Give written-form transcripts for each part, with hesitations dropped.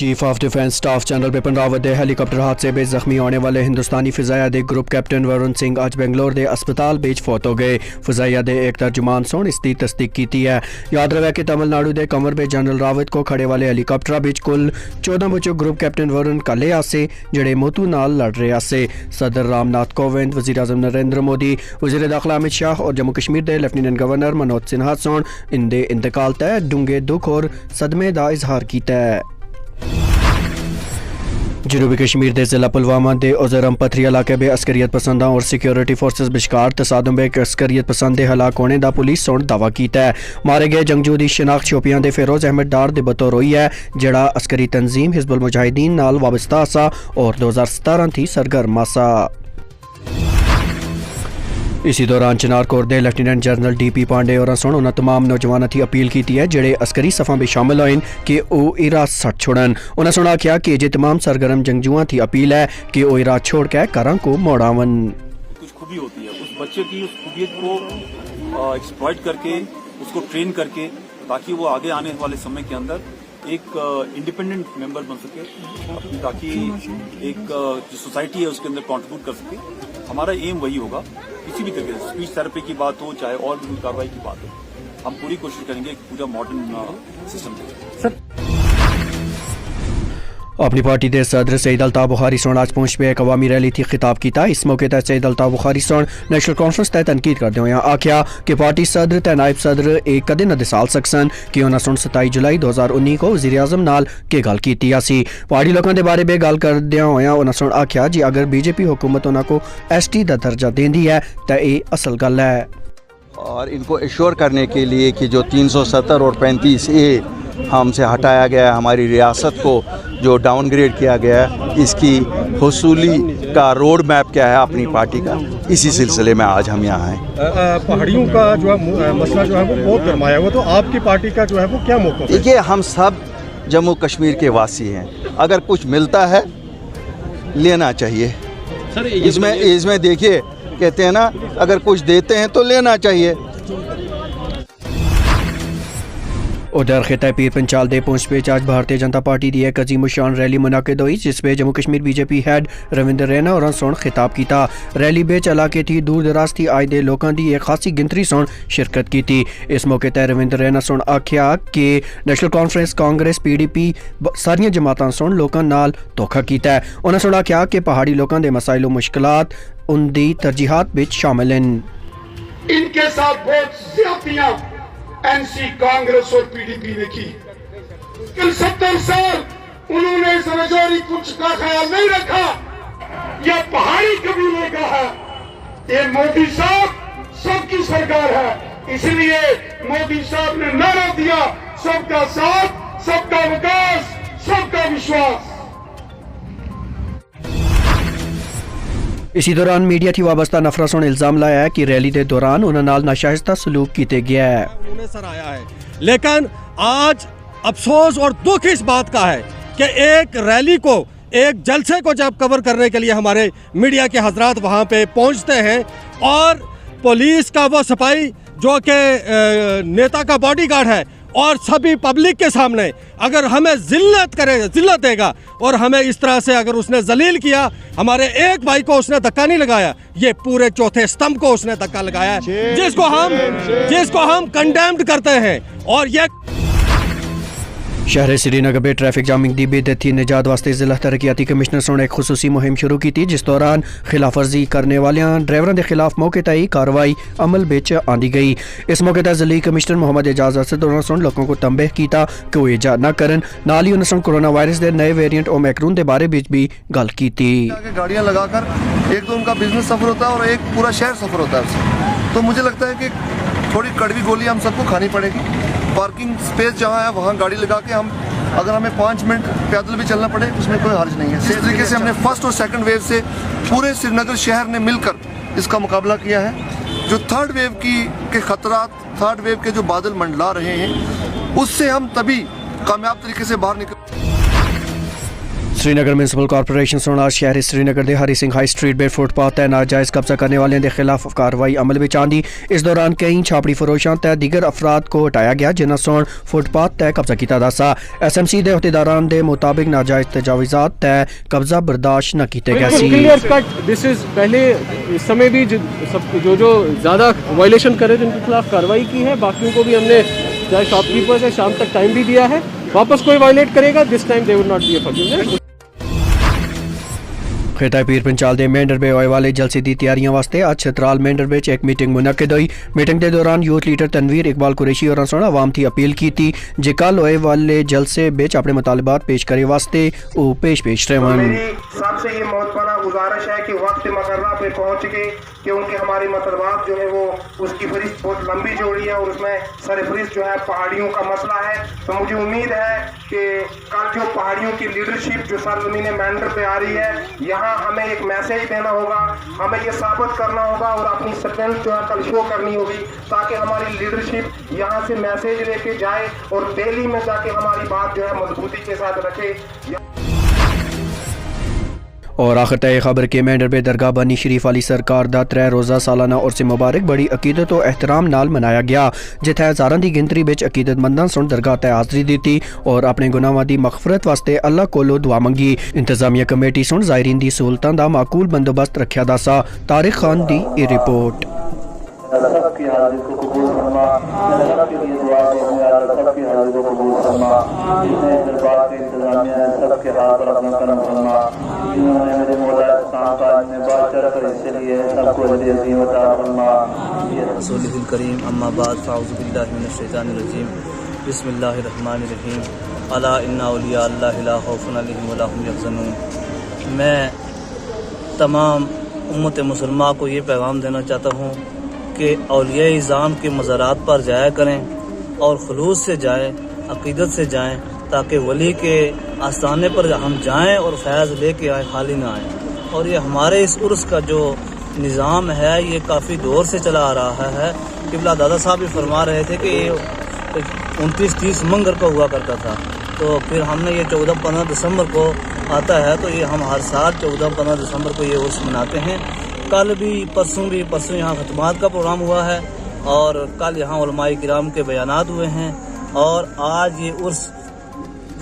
Chief of defence staff general Bipin Rawat they helicopter हादसे में जख्मी होने वाले हिंदुस्तानी फिजाया दे ग्रुप कैप्टन वरुण सिंह अज बेंगलोर दे अस्पताल बेच फौत हो गए। फिजाया दे एक तर्जुमान सोन इसकी तस्दीक की है। याद रहे कि तमिलनाडु दे कमर में जनरल रावत को खड़े वाले हेलीकॉप्टर बिच कुल 14 बच्चों ग्रुप कैप्टन वरुण कले आसे जड़े मोतू नाल लड़ रहे आसे। सदर रामनाथ कोविंद, वज़ीर आज़म नरेंद्र मोदी, वज़ीर दाखिला अमित शाह और जम्मू कश्मीर दे लेफ्टिनेंट गवर्नर मनोज सिन्हा सोन इंदे इंतकाल तय डूंगे दुख और सदमे का इजहार किया है। जनूबी कश्मीर के जिला पुलवामा के उजरम पथरी इलाके में अस्करियत पसंदा और सिक्योरिटी फोर्सेस विचकार तसादुम में अस्करियत पसंद के हलाक होने का पुलिस सोन दावा किया है। मारे गए जंगजू की शिनाख्त शोपियां के फिरोज अहमद डार के बतौर हुई है, जड़ा अस्करी तंजीम हिजबुल मुजाहिदीन नाल वाबस्ता आसा और 2017 थी सरगर्म आसा। इसी दौरान चिनारकोट के लेफ्टिनेंट जनरल DP पांडे और सोन उन्होंने तमाम नौजवानों की अपील की है जेडे अस्करी सफ़ा में शामिल होन कि वह इराक छड़ छोड़न। उन्होंने सुना आख्या कि जे तमाम सरगर्म जंगजुआं की अपील है कि वह इराक छोड़ के घर को मोड़ावन। कुछ खूबी होती है उस बच्चे की, उस खूबियत को एक्सप्लॉइट करके उसको ट्रेन करके ताकि वो आगे आने वाले समय के अंदर एक इंडिपेंडेंट मेंबर बन सके, ताकि एक जो सोसाइटी है उसके अंदर कंट्रीब्यूट कर सके। हमारा एम वही होगा। किसी भी तरीके से स्पीच थेरेपी की बात हो चाहे और भी कार्रवाई की बात हो, हम पूरी कोशिश करेंगे एक पूरा मॉडर्न सिस्टम सर। अपनी पार्टी के सदर सईद अल्ताफ बुखारी सोन आज पुंछ में एक अवामी रैली थी खिताब किया। इस मौके पर सईद अल्ताफ बुखारी सोन नेशनल कॉन्फ्रेंस तय तनकीद करते हुए आख्या कि पार्टी सदर ते नायब सदर एक कदे न दिसाल सकसन कि उन्होंने सुन 27 जुलाई 2019 को वज़ीर आज़म नाल के गल की पार्टी लोगों के बारे में गल करदे हुए उन्होंने सुन आख्या जी अगर BJP हुकूमत उन्होंने को ST का दर्जा देंदी है तो ये असल गल है। और इनको एश्योर करने के लिए कि जो 370 और 35A हमसे हटाया गया है, हमारी रियासत को जो डाउनग्रेड किया गया है, इसकी हुसूली का रोड मैप क्या है अपनी पार्टी का, इसी सिलसिले में आज हम यहाँ हैं। पहाड़ियों का जो है मसला जो है वो बहुत गरमाया हुआ, तो आपकी पार्टी का जो है वो क्या मौक़िफ़ है? देखिए, हम सब जम्मू कश्मीर के वासी हैं, अगर कुछ मिलता है लेना चाहिए। इसमें देखिए कहते हैं ना, अगर कुछ देते हैं तो लेना चाहिए। उधर खिता पीर पंचाल दे पुंछ पे आज भारतीय जनता पार्टी की एक अजीम शान रैली मुनाकिद हुई जिसमें जम्मू कश्मीर BJP हेड रविंदर रैना और सोन खिताब किया। रैली बेच इलाके थी दूर दराज थी आए दे लोगों की एक खासी गिनती सोन शिरकत की थी। इस मौके पर रविंदर रैना सोन आख्या कि नेशनल कॉन्फ्रेंस कांग्रेस PDP सारिया जमातां सोन लोगों नाल धोखा किया। उन्होंने सुन आख्या कि पहाड़ी लोगों के मसाइल मुश्किलात उनकी तरजीहात विच शामिल हैं। इनके साथ बहुत ज्यादतियां NC कांग्रेस और PDP ने की। कल 70 साल उन्होंने इस रजौरी कुछ का ख्याल नहीं रखा, यह पहाड़ी कबीले का है। ये मोदी साहब सबकी सरकार है, इसलिए मोदी साहब ने नारा दिया सबका साथ, सबका विकास, सबका विश्वास। इसी दौरान मीडिया की वाबस्ता नफरत सोन इल्जाम लाया है कि रैली के दौरान उन्होंने नाल नाशाइस्ता सलूक किया गया है। उन्हें सर आया है, लेकिन आज अफसोस और दुख इस बात का है कि एक रैली को, एक जलसे को जब कवर करने के लिए हमारे मीडिया के हजरात वहाँ पे पहुँचते हैं और पुलिस का वो सिपाही जो कि नेता का बॉडीगार्ड है और सभी पब्लिक के सामने अगर हमें जिल्लत देगा और हमें इस तरह से अगर उसने जलील किया, हमारे एक भाई को उसने धक्का नहीं लगाया, ये पूरे चौथे स्तंभ को उसने धक्का लगाया है, जिसको हम कंडेम्ड करते हैं। और ये शहर श्रीनगर में ट्रैफिक जामिंग की बेदत थी निजात वास्ते जिला तरक्याती कमिश्नर सोने एक खुसूसी मुहिम शुरू की थी जिस दौरान खिलाफवर्जी करने वाले ड्राइवरों के खिलाफ मौके तक ही कार्रवाई अमल बेच आंदी गई। इस मौके पर जिली कमिश्नर मोहम्मद एजाज असद लोगों को तंबेह किया कि वो एजा न करन, नाल ही उन्होंने कोरोना वायरस के नए वेरिएंट ओमिक्रॉन के बारे में भी गल की। गाड़ियाँ लगाकर एक तो उनका बिजनेस सफर होता है और एक पूरा शहर सफर होता है उससे। तो मुझे लगता है कि थोड़ी कड़वी गोली हम सबको खानी पड़ेगी। पार्किंग स्पेस जहाँ है वहाँ गाड़ी लगा के हम, अगर हमें 5 मिनट पैदल भी चलना पड़े उसमें कोई हर्ज नहीं है। इस तरीके से हमने फर्स्ट और सेकंड वेव से पूरे श्रीनगर शहर ने मिलकर इसका मुकाबला किया है। जो थर्ड वेव के खतरात, थर्ड वेव के जो बादल मंडला रहे हैं, उससे हम तभी कामयाब तरीके से बाहर निकल। श्रीनगर म्यूनसिपल कॉरपोरेशन सोना शहर श्रीनगर के हरी सिंह हाई स्ट्रीट पे फुटपाथ ते नाजायज़ कब्जा करने वाले के खिलाफ कार्रवाई अमल में आंदी। इस दौरान कई छापड़ी फरोशां ते दीगर अफराद को हटाया गया जिन्हां सोन फुटपाथ ते कब्जा किया दा। SMC के अहदेदारान के मुताबिक नाजायज़ तजावीज़ात ते कब्जा बर्दाश्त न किए गए सी। क्लियर कट दिस इज पहले इस समय भी जो ज़्यादा वायलेशन करे जिनके खिलाफ कार्रवाई की है, बाकियों को भी हमने चाहे शॉपकीपर्स है शाम तक टाइम भी दिया है। वापस कोई वायलेट करेगा this time they will not be forgiven. खेता पीर पंचाल दे मेंढर बे होए वाले जलसे दी तैयारियां वास्ते आज छतराल मेंढर बेच एक मीटिंग मुनक्किद हुई। मीटिंग के दौरान यूथ लीडर तनवीर इकबाल कुरैशी और सोना आवाम की अपील की थी जे कल होए वाले जलसे बेच अपने मुतालबात पेश करे वास्ते ओ पेश रहन। सबसे ये महत्वपूर्ण गुजारिश है कि वक्त मुकर्रर पे पहुंच के क्योंकि हमारी मतलबात जो है वो उसकी फहरिस्त बहुत लंबी जोड़ी है और उसमें सरफहरिस्त जो है पहाड़ियों का मसला है। तो मुझे उम्मीद है कि कल जो पहाड़ियों की लीडरशिप जो सरजमीन मेंढर पे आ रही है, यहाँ हमें एक मैसेज देना होगा, हमें ये साबित करना होगा और अपनी स्ट्रेंथ जो है कल शो करनी होगी ताकि हमारी लीडरशिप यहाँ से मैसेज लेके जाए और दिल्ली में जाके हमारी बात जो है मजबूती के साथ रखे। और आखिर तय खबर के मेंढर बे दरगाह बनी शरीफ अली सरकार दा 3 रोज़ा सालाना उर्स मुबारक बड़ी अकीदत और एहतराम नाल मनाया गया जिथे हज़ारां दी गिनतरी विच अकीदतमंदां सुन दरगाह ते हाज़री दी और अपने गुनाहां दी मगफरत वास्ते अल्लाह कोलों दुआ मंगी। इंतजामिया कमेटी सुन ज़ायरीन दी सहूलतां दा माकूल बंदोबस्त रखिया दा सा। तारिक खान दी ये रिपोर्ट। सबकी हाजिरी को कबूल फरमा, सबके लिए दुआ करूं या सबकी हाजिरी को कबूल फरमा। जितने दरबार के इंतजामिया है सबके हाथ पर अपना करम फरमा। जिन्होंने मेरे मौला इस्लाम काज में बढ़ चढ़ कर हिस्से लिए सबको अज़ीम अता फरमा। रसूलुल करीम अम्मा बाद फ़ाउज़ु बिल्लाहि मिनश शैतानिर रजीम बिस्मिल्लाहिर रहमानिर रहीम अला इन्ना औलिया अल्लाहि ला खौफुन अलैहिम व ला हुम यहज़नून। मैं तमाम उम्मत मुसलमा को ये पैगाम देना चाहता हूँ कि औलिया इज़ाम के मज़ारात पर जाया करें और खुलूस से जाएं, अक़ीदत से जाएं ताकि वली के आस्थाने पर हम जाएं और फैज़ लेके आए, खाली ना आएँ। और ये हमारे इस उर्स का जो निज़ाम है ये काफ़ी दौर से चला आ रहा है। क़िबला दादा साहब भी फरमा रहे थे कि ये 29-30 मंगर को हुआ करता था, तो फिर हमने ये 14-15 दिसंबर को आता है, तो ये हम हर साल 14-15 दिसंबर को ये उर्स मनाते हैं। कल भी परसों यहाँ खतमात का प्रोग्राम हुआ है और कल यहाँ उलमाए किराम के बयानात हुए हैं और आज ये उर्स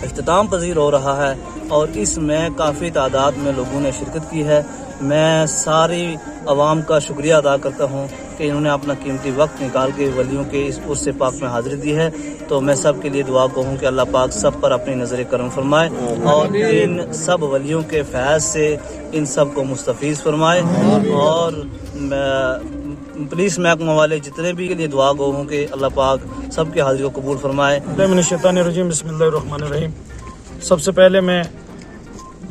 इख्तिताम पजीर हो रहा है और इसमें काफ़ी तादाद में लोगों ने शिरकत की है। मैं सारी आवाम का शुक्रिया अदा करता हूँ कि इन्होंने अपना कीमती वक्त निकाल के वलियों के इस उर्स पाक में हाज़िरी दी है। तो मैं सब के लिए दुआ कहूँ कि अल्लाह पाक सब पर अपनी नज़र करम फरमाए और इन सब वलियों के फैज़ से इन सब को मुस्तफ़ीज़ फरमाए। और पुलिस महकमा वाले जितने भी के लिए दुआ गो हूँ कि अल्लाह पाक सब की हाज़िरी को कबूल फरमाए। शैतानिर्रजीम बिस्मिल्लाहिर्रहमानिर्रहीम। सबसे पहले मैं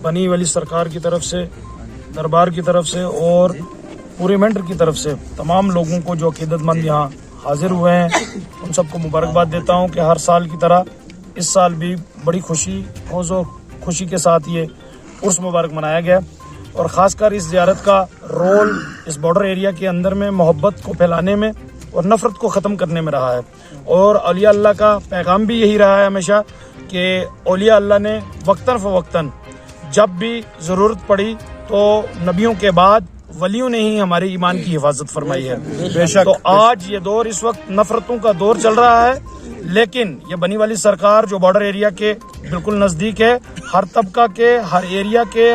बनी वली सरकार की तरफ से, दरबार की तरफ से और पूरे मेंढर की तरफ से तमाम लोगों को जो अकीदतमंद यहाँ हाजिर हुए हैं उन सबको मुबारकबाद देता हूँ कि हर साल की तरह इस साल भी बड़ी खुशी के साथ ये उर्स मुबारक मनाया गया और ख़ासकर इस ज़ियारत का रोल इस बॉर्डर एरिया के अंदर में मोहब्बत को फैलाने में और नफ़रत को ख़त्म करने में रहा है। और औलिया अल्लाह का पैगाम भी यही रहा है हमेशा कि औलिया अल्लाह ने वक्तन फ़वक्तन जब भी ज़रूरत पड़ी तो नबियों के बाद वलियों ने ही हमारे ईमान की हिफाजत फरमाई है। बेशक तो आज ये दौर इस वक्त नफरतों का दौर चल रहा है, लेकिन ये बनी वाली सरकार जो बॉर्डर एरिया के बिल्कुल नज़दीक है, हर तबका के, हर एरिया के,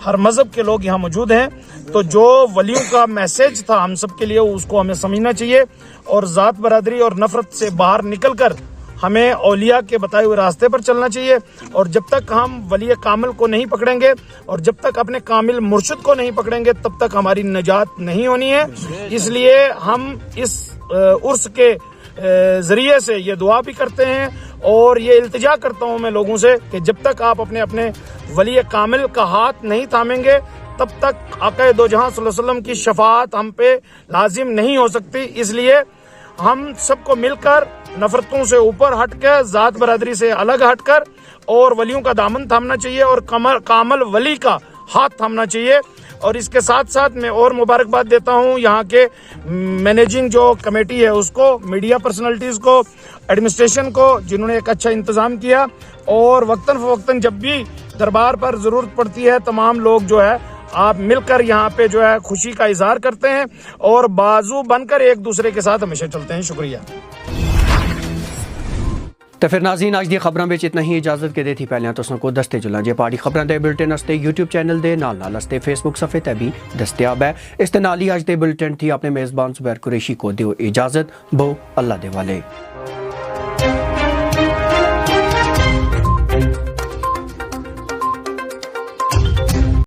हर मजहब के लोग यहाँ मौजूद हैं। तो जो वलियों का मैसेज था हम सब के लिए उसको हमें समझना चाहिए और ज़ात बरादरी और नफरत से बाहर निकल कर हमें औलिया के बताए हुए रास्ते पर चलना चाहिए। और जब तक हम वली कामिल को नहीं पकड़ेंगे और जब तक अपने कामिल मुर्शिद को नहीं पकड़ेंगे तब तक हमारी निजात नहीं होनी है। इसलिए हम इस उर्स के जरिए से ये दुआ भी करते हैं और ये इल्तिजा करता हूँ मैं लोगों से कि जब तक आप अपने अपने वली कामिल का हाथ नहीं थामेंगे तब तक आक़ा दो जहां सल्लल्लाहु अलैहि वसल्लम की शफाअत हम पे लाजिम नहीं हो सकती। इसलिए हम सबको मिलकर नफरतों से ऊपर हटकर, जात बरादरी से अलग हटकर और वलियों का दामन थामना चाहिए और कामल वली का हाथ थामना चाहिए। और इसके साथ साथ मैं और मुबारकबाद देता हूँ यहाँ के मैनेजिंग जो कमेटी है उसको, मीडिया पर्सनालिटीज़ को, एडमिनिस्ट्रेशन को, जिन्होंने एक अच्छा इंतज़ाम किया और वक्तन फ़वक्तन जब भी दरबार पर जरूरत पड़ती है तमाम लोग जो है आप मिलकर यहाँ पे जो है खुशी का इजहार करते हैं और बाजू बनकर एक दूसरे के साथ हमेशा चलते हैं। शुक्रिया। तो फिर नाज़रीन अज दी खबरां विच इतना ही इजाजत के दे थी पहले तुसां को दस्ते जुलां जे पाड़ी खबरां दे बुलेटिन असते यूट्यूब चैनल दे नाल असते फेसबुक सफ़े ते भी दस्तयाब है। इस ते नाल ही अज दे बुलेटिन थी अपने मेज़बान ज़ुबैर कुरैशी को दियो इजाजत बो अल्लाह दे वाले।